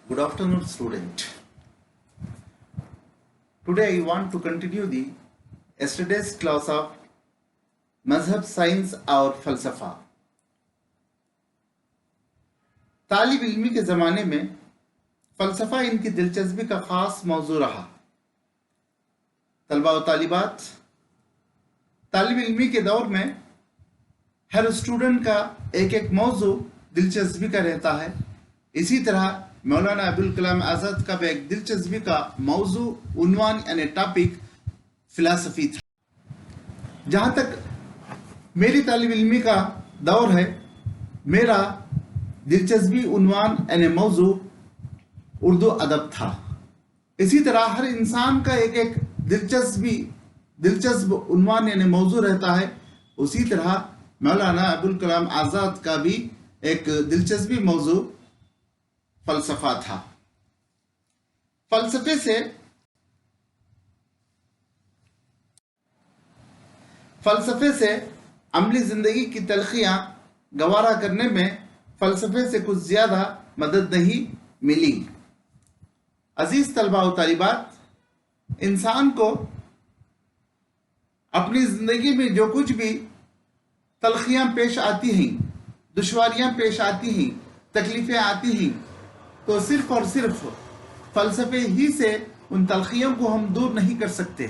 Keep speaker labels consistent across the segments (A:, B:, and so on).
A: Good afternoon, student. Today I want to continue the yesterday's class of मजहब, science और फलसफा. तालिब इल्मी के ज़माने में फलसफा इनकी दिलचस्पी का ख़ास मौजू रहा. तलबा और तालिबात, तालिब इल्मी के दौर में हर स्टूडेंट का एक एक मौजू दिलचस्पी का रहता है. इसी तरह मौलाना अबुल कलाम आज़ाद का भी एक दिलचस्पी का मौजू उन्वान यानी टॉपिक फ़िलासफ़ी था. जहाँ तक मेरी तालिब इल्मी का दौर है, मेरा दिलचस्पी उन्वान यानी मौजू उर्दू अदब था. इसी तरह हर इंसान का एक एक दिलचस्प उन्वान यानी मौजू रहता है. उसी तरह मौलाना अबुल कलाम आज़ाद का भी एक दिलचस्पी मौजू फलसफा था. फलसफे से अमली जिंदगी की तलखियां गवारा करने में फलसफे से कुछ ज्यादा मदद नहीं मिली. अजीज तलबा और तालिबात, इंसान को अपनी जिंदगी में जो कुछ भी तलखियां पेश आती हैं, दुश्वारियां पेश आती हैं, तकलीफें आती हैं, तो सिर्फ और सिर्फ फलसफे ही से उन तलखियों को हम दूर नहीं कर सकते.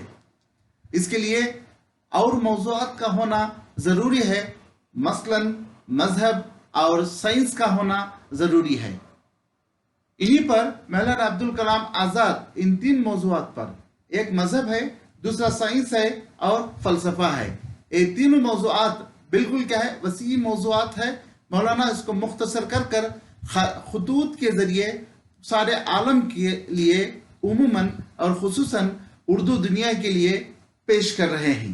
A: इसके लिए और मौज़ूआत का होना ज़रूरी है. मसलन मजहब और साइंस का होना ज़रूरी है. इन्हीं पर मौलाना अब्दुल कलाम आज़ाद इन तीन मौज़ूआत पर, एक मजहब है, दूसरा साइंस है और फलसफा है, ये तीनों मौज़ूआत बिल्कुल क्या है, वसी मौज़ूआत है. मौलाना इसको मुख्तसर कर खुतूत के ज़रिए सारे आलम के लिए उमूमन और खुसूसन उर्दू दुनिया के लिए पेश कर रहे हैं.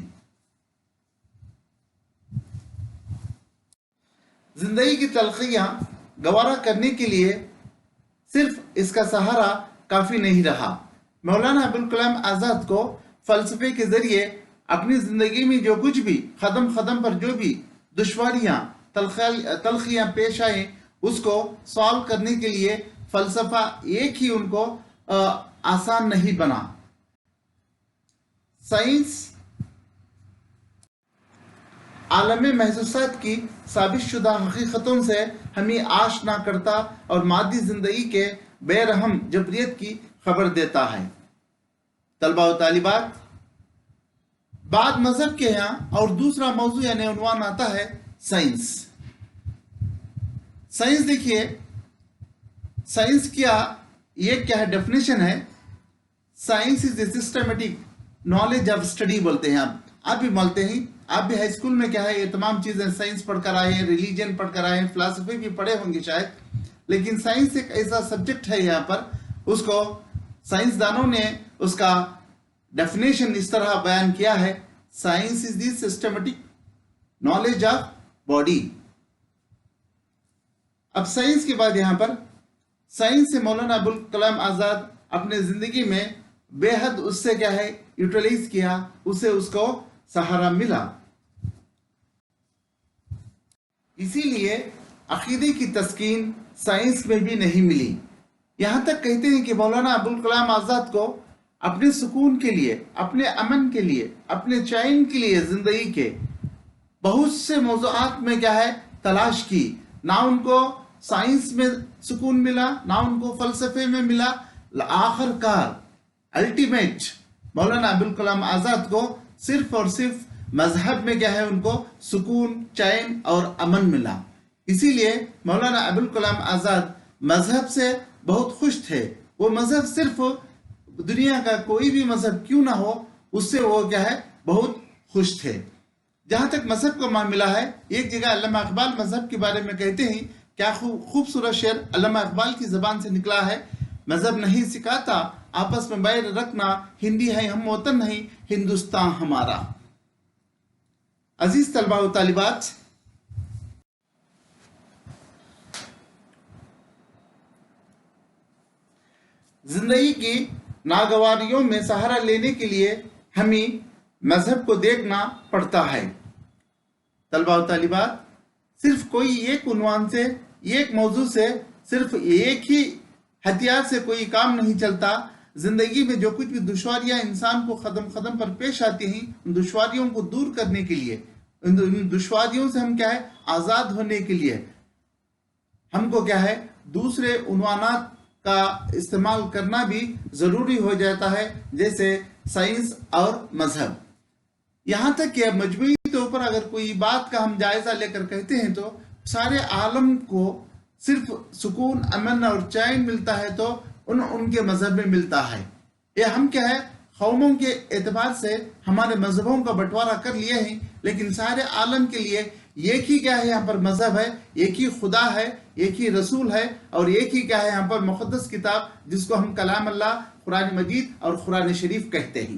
A: जिंदगी की तलखियां गवारा करने के लिए सिर्फ इसका सहारा काफी नहीं रहा. मौलाना अबुल कलाम आज़ाद को फलसफे के जरिए अपनी जिंदगी में जो कुछ भी कदम कदम पर जो भी दुश्वारियां तलखियां पेश आए, उसको सॉल्व करने के लिए फलसफा एक ही उनको आसान नहीं बना. साइंस आलम महसूसात की साबित शुदा हकीकतों से हमें आशना करता और मादी जिंदगी के बेरहम जबरियत की खबर देता है. तलबा और तालिबात, बाद मजहब के यहाँ और दूसरा मौजू यानी उन्वान आता है साइंस. साइंस देखिए, साइंस क्या है, डेफिनेशन है. Science is the systematic knowledge of study बोलते हैं. आप भी बोलते हैं, आप भी हाई स्कूल में क्या है, ये तमाम चीजें साइंस पढ़कर आए हैं, रिलीजन पढ़कर आए हैं, फिलॉसफी भी पढ़े होंगे शायद. लेकिन साइंस एक ऐसा सब्जेक्ट है, यहाँ पर उसको साइंसदानों ने उसका डेफिनेशन इस तरह बयान किया है. Science is the systematic knowledge of body. अब साइंस के बाद यहां पर साइंस से मौलाना अबुल कलाम आज़ाद अपने जिंदगी में बेहद उससे क्या है यूटिलाइज किया, उसे उसको सहारा मिला. इसीलिए अकीदे की तस्कीन साइंस में भी नहीं मिली. यहां तक कहते हैं कि मौलाना अबुल कलाम आज़ाद को अपने सुकून के लिए, अपने अमन के लिए, अपने चैन के लिए जिंदगी के बहुत से मौज़ूआत में क्या है तलाश की. ना उनको साइंस में सुकून मिला, ना उनको फलसफे में मिला. आखिरकार अल्टीमेट मौलाना अबुल कलाम आज़ाद को सिर्फ और सिर्फ मजहब में क्या है उनको सुकून, चैन और अमन मिला. इसीलिए मौलाना अबुल कलाम आज़ाद मजहब से बहुत खुश थे. वो मजहब सिर्फ दुनिया का कोई भी मजहब क्यों ना हो, उससे वो क्या है बहुत खुश थे. जहां तक मजहब का मामला है, एक जगह अल्लामा इकबाल मजहब के बारे में कहते हैं, क्या खूबसूरत शेर अल्लामा इकबाल की जबान से निकला है. मजहब नहीं सिखाता आपस में बैर रखना, हिंदी है हम वतन नहीं, हिंदुस्तान हमारा. अजीज तलबा व तालिबात, जिंदगी की नागवारियों में सहारा लेने के लिए हमें मजहब को देखना पड़ता है. तलबा व तालिबात, सिर्फ कोई एक उन्वान से, एक मौजू से सिर्फ एक ही ہتھیار سے کوئی کام نہیں چلتا. زندگی میں جو کچھ بھی دشواریاں انسان کو قدم پر پیش آتی ہیں، ان دشواریوں کو دور کرنے کے لیے، ان دشواریوں سے ہم کیا ہے آزاد ہونے کے لیے ہم کو کیا ہے دوسرے عنوانات کا استعمال کرنا بھی ضروری ہو جاتا ہے، جیسے سائنس اور مذہب. یہاں تک کہ مجموعی طور پر اگر کوئی بات کا ہم جائزہ لے کر کہتے ہیں تو سارے عالم کو صرف سکون، امن اور چین ملتا ہے تو ان کے مذہب میں ملتا ہے. یہ ہم کیا ہے قوموں کے اعتبار سے ہمارے مذہبوں کا بٹوارہ کر لیے ہیں، لیکن سارے عالم کے لیے ایک ہی کیا ہے یہاں پر مذہب ہے، ایک ہی خدا ہے، ایک ہی رسول ہے، اور ایک ہی کیا ہے یہاں پر مقدس کتاب جس کو ہم کلام اللہ، قرآن مجید اور قرآن شریف کہتے ہیں.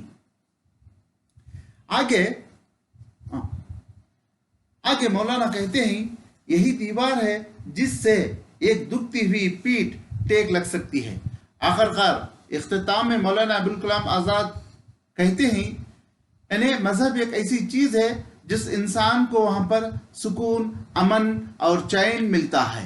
A: آگے مولانا کہتے ہیں یہی دیوار ہے جس سے ایک دکھتی ہوئی پیٹھ ٹیک لگ سکتی ہے. آخرکار اختتام میں مولانا ابوالکلام آزاد کہتے ہیں مذہب ایک ایسی چیز ہے جس انسان کو وہاں پر سکون، امن اور چین ملتا ہے.